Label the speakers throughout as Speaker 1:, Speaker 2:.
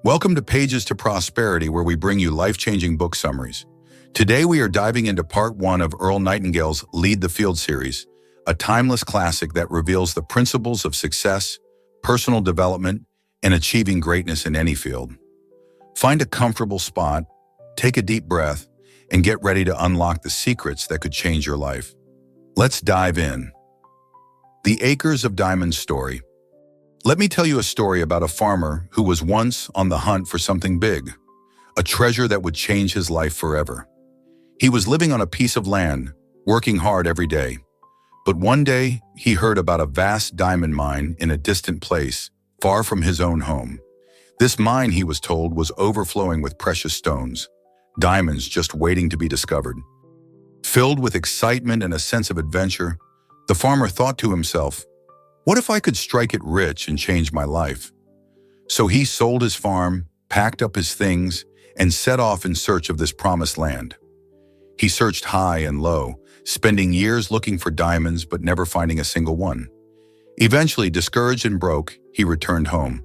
Speaker 1: Welcome to Pages to Prosperity, where we bring you life-changing book summaries. Today we are diving into part 1 of Earl Nightingale's Lead the Field series, a timeless classic that reveals the principles of success, personal development, and achieving greatness in any field. Find a comfortable spot, take a deep breath, and get ready to unlock the secrets that could change your life. Let's dive in. The Acres of Diamonds story. Let me tell you a story about a farmer who was once on the hunt for something big, a treasure that would change his life forever. He was living on a piece of land, working hard every day. But one day, he heard about a vast diamond mine in a distant place, far from his own home. This mine, he was told, was overflowing with precious stones, diamonds just waiting to be discovered. Filled with excitement and a sense of adventure, the farmer thought to himself, "What if I could strike it rich and change my life?" So he sold his farm, packed up his things, and set off in search of this promised land. He searched high and low, spending years looking for diamonds but never finding a single one. Eventually, discouraged and broke, he returned home,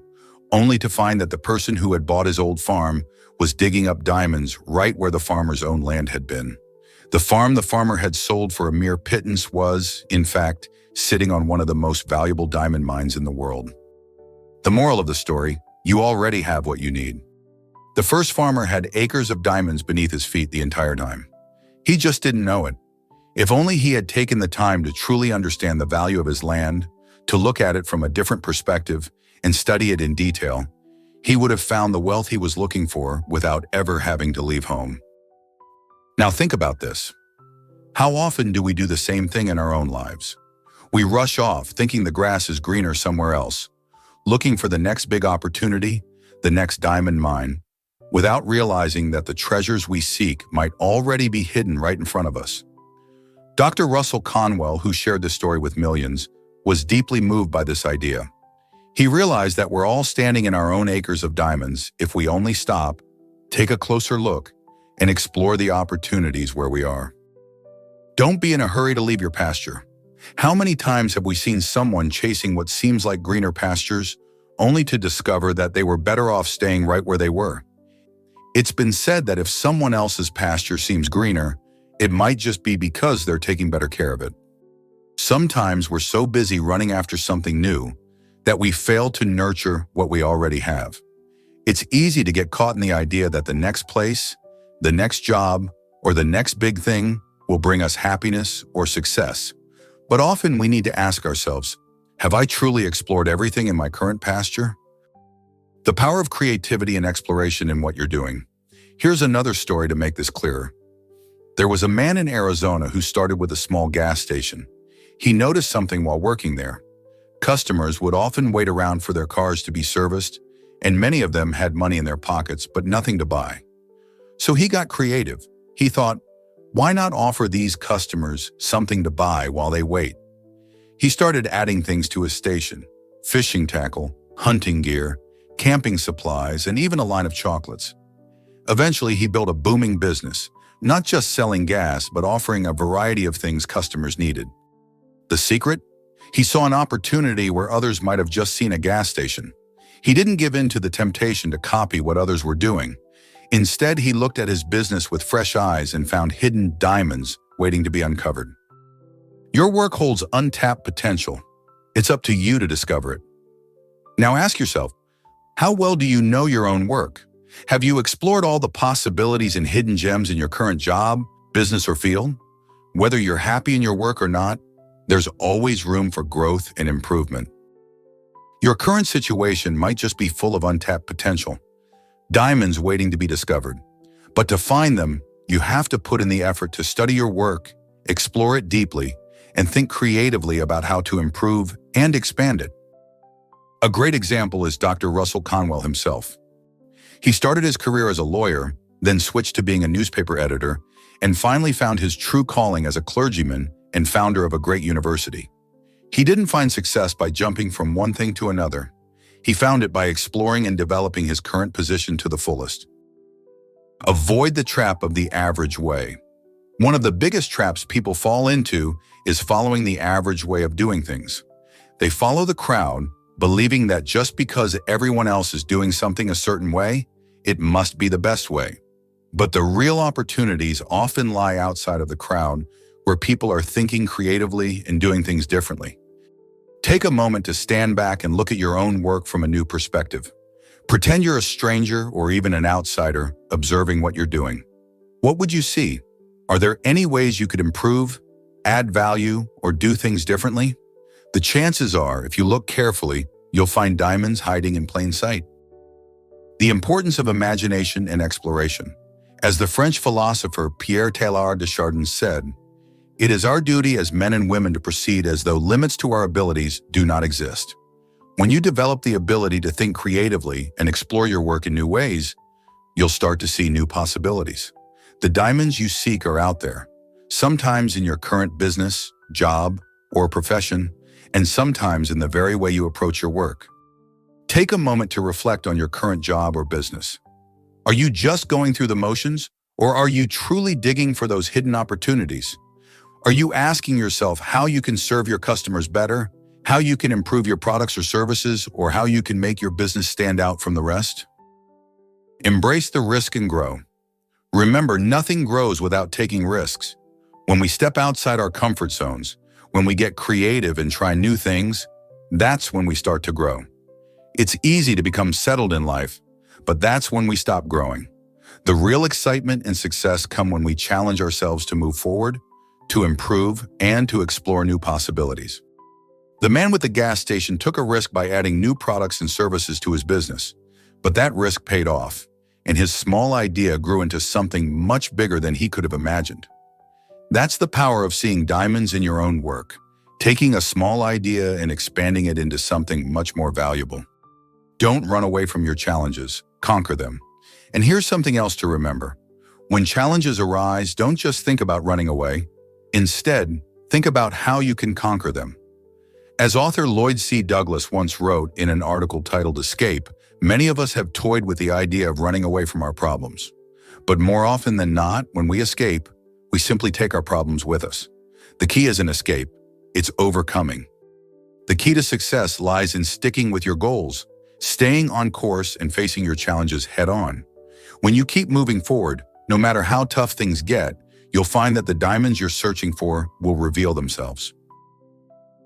Speaker 1: only to find that the person who had bought his old farm was digging up diamonds right where the farmer's own land had been. The farm the farmer had sold for a mere pittance was, in fact, sitting on one of the most valuable diamond mines in the world. The moral of the story: you already have what you need. The first farmer had acres of diamonds beneath his feet the entire time. He just didn't know it. If only he had taken the time to truly understand the value of his land, to look at it from a different perspective and study it in detail, he would have found the wealth he was looking for without ever having to leave home. Now think about this. How often do we do the same thing in our own lives? We rush off thinking the grass is greener somewhere else, looking for the next big opportunity, the next diamond mine, without realizing that the treasures we seek might already be hidden right in front of us. Dr. Russell Conwell, who shared this story with millions, was deeply moved by this idea. He realized that we're all standing in our own acres of diamonds if we only stop, take a closer look, and explore the opportunities where we are. Don't be in a hurry to leave your pasture. How many times have we seen someone chasing what seems like greener pastures, only to discover that they were better off staying right where they were? It's been said that if someone else's pasture seems greener, it might just be because they're taking better care of it. Sometimes we're so busy running after something new that we fail to nurture what we already have. It's easy to get caught in the idea that the next place, the next job, or the next big thing will bring us happiness or success. But often we need to ask ourselves, have I truly explored everything in my current pasture? The power of creativity and exploration in what you're doing. Here's another story to make this clearer. There was a man in Arizona who started with a small gas station. He noticed something while working there. Customers would often wait around for their cars to be serviced, and many of them had money in their pockets but nothing to buy. So he got creative. He thought, why not offer these customers something to buy while they wait? He started adding things to his station: fishing tackle, hunting gear, camping supplies, and even a line of chocolates. Eventually, he built a booming business, not just selling gas, but offering a variety of things customers needed. The secret? He saw an opportunity where others might have just seen a gas station. He didn't give in to the temptation to copy what others were doing. Instead, he looked at his business with fresh eyes and found hidden diamonds waiting to be uncovered. Your work holds untapped potential. It's up to you to discover it. Now ask yourself, how well do you know your own work? Have you explored all the possibilities and hidden gems in your current job, business, or field? Whether you're happy in your work or not, there's always room for growth and improvement. Your current situation might just be full of untapped potential, diamonds waiting to be discovered. But to find them, you have to put in the effort to study your work, explore it deeply, and think creatively about how to improve and expand it. A great example is Dr. Russell Conwell himself. He started his career as a lawyer, then switched to being a newspaper editor, and finally found his true calling as a clergyman and founder of a great university. He didn't find success by jumping from one thing to another. He found it by exploring and developing his current position to the fullest. Avoid the trap of the average way. One of the biggest traps people fall into is following the average way of doing things. They follow the crowd, believing that just because everyone else is doing something a certain way, it must be the best way. But the real opportunities often lie outside of the crowd, where people are thinking creatively and doing things differently. Take a moment to stand back and look at your own work from a new perspective. Pretend you're a stranger or even an outsider observing what you're doing. What would you see? Are there any ways you could improve, add value, or do things differently? The chances are, if you look carefully, you'll find diamonds hiding in plain sight. The importance of imagination and exploration. As the French philosopher Pierre Teilhard de Chardin said, "It is our duty as men and women to proceed as though limits to our abilities do not exist." When you develop the ability to think creatively and explore your work in new ways, you'll start to see new possibilities. The diamonds you seek are out there, sometimes in your current business, job, or profession, and sometimes in the very way you approach your work. Take a moment to reflect on your current job or business. Are you just going through the motions, or are you truly digging for those hidden opportunities? Are you asking yourself how you can serve your customers better, how you can improve your products or services, or how you can make your business stand out from the rest? Embrace the risk and grow. Remember, nothing grows without taking risks. When we step outside our comfort zones, when we get creative and try new things, that's when we start to grow. It's easy to become settled in life, but that's when we stop growing. The real excitement and success come when we challenge ourselves to move forward, to improve, and to explore new possibilities. The man with the gas station took a risk by adding new products and services to his business, but that risk paid off, and his small idea grew into something much bigger than he could have imagined. That's the power of seeing diamonds in your own work, taking a small idea and expanding it into something much more valuable. Don't run away from your challenges, conquer them. And here's something else to remember. When challenges arise, don't just think about running away. Instead, think about how you can conquer them. As author Lloyd C. Douglas once wrote in an article titled "Escape," many of us have toyed with the idea of running away from our problems. But more often than not, when we escape, we simply take our problems with us. The key isn't escape, it's overcoming. The key to success lies in sticking with your goals, staying on course, and facing your challenges head-on. When you keep moving forward, no matter how tough things get, you'll find that the diamonds you're searching for will reveal themselves.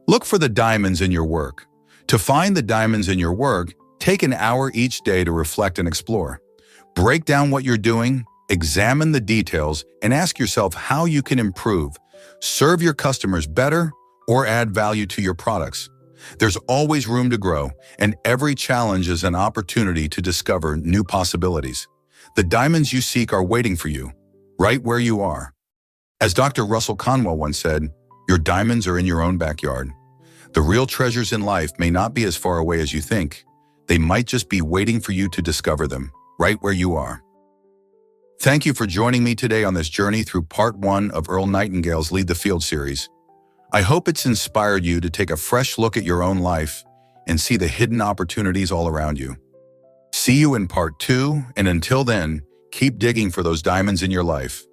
Speaker 1: Look for the diamonds in your work. To find the diamonds in your work, take an hour each day to reflect and explore. Break down what you're doing, examine the details, and ask yourself how you can improve, serve your customers better, or add value to your products. There's always room to grow, and every challenge is an opportunity to discover new possibilities. The diamonds you seek are waiting for you, right where you are. As Dr. Russell Conwell once said, your diamonds are in your own backyard. The real treasures in life may not be as far away as you think. They might just be waiting for you to discover them, right where you are. Thank you for joining me today on this journey through part 1 of Earl Nightingale's Lead the Field series. I hope it's inspired you to take a fresh look at your own life and see the hidden opportunities all around you. See you in part 2, and until then, keep digging for those diamonds in your life.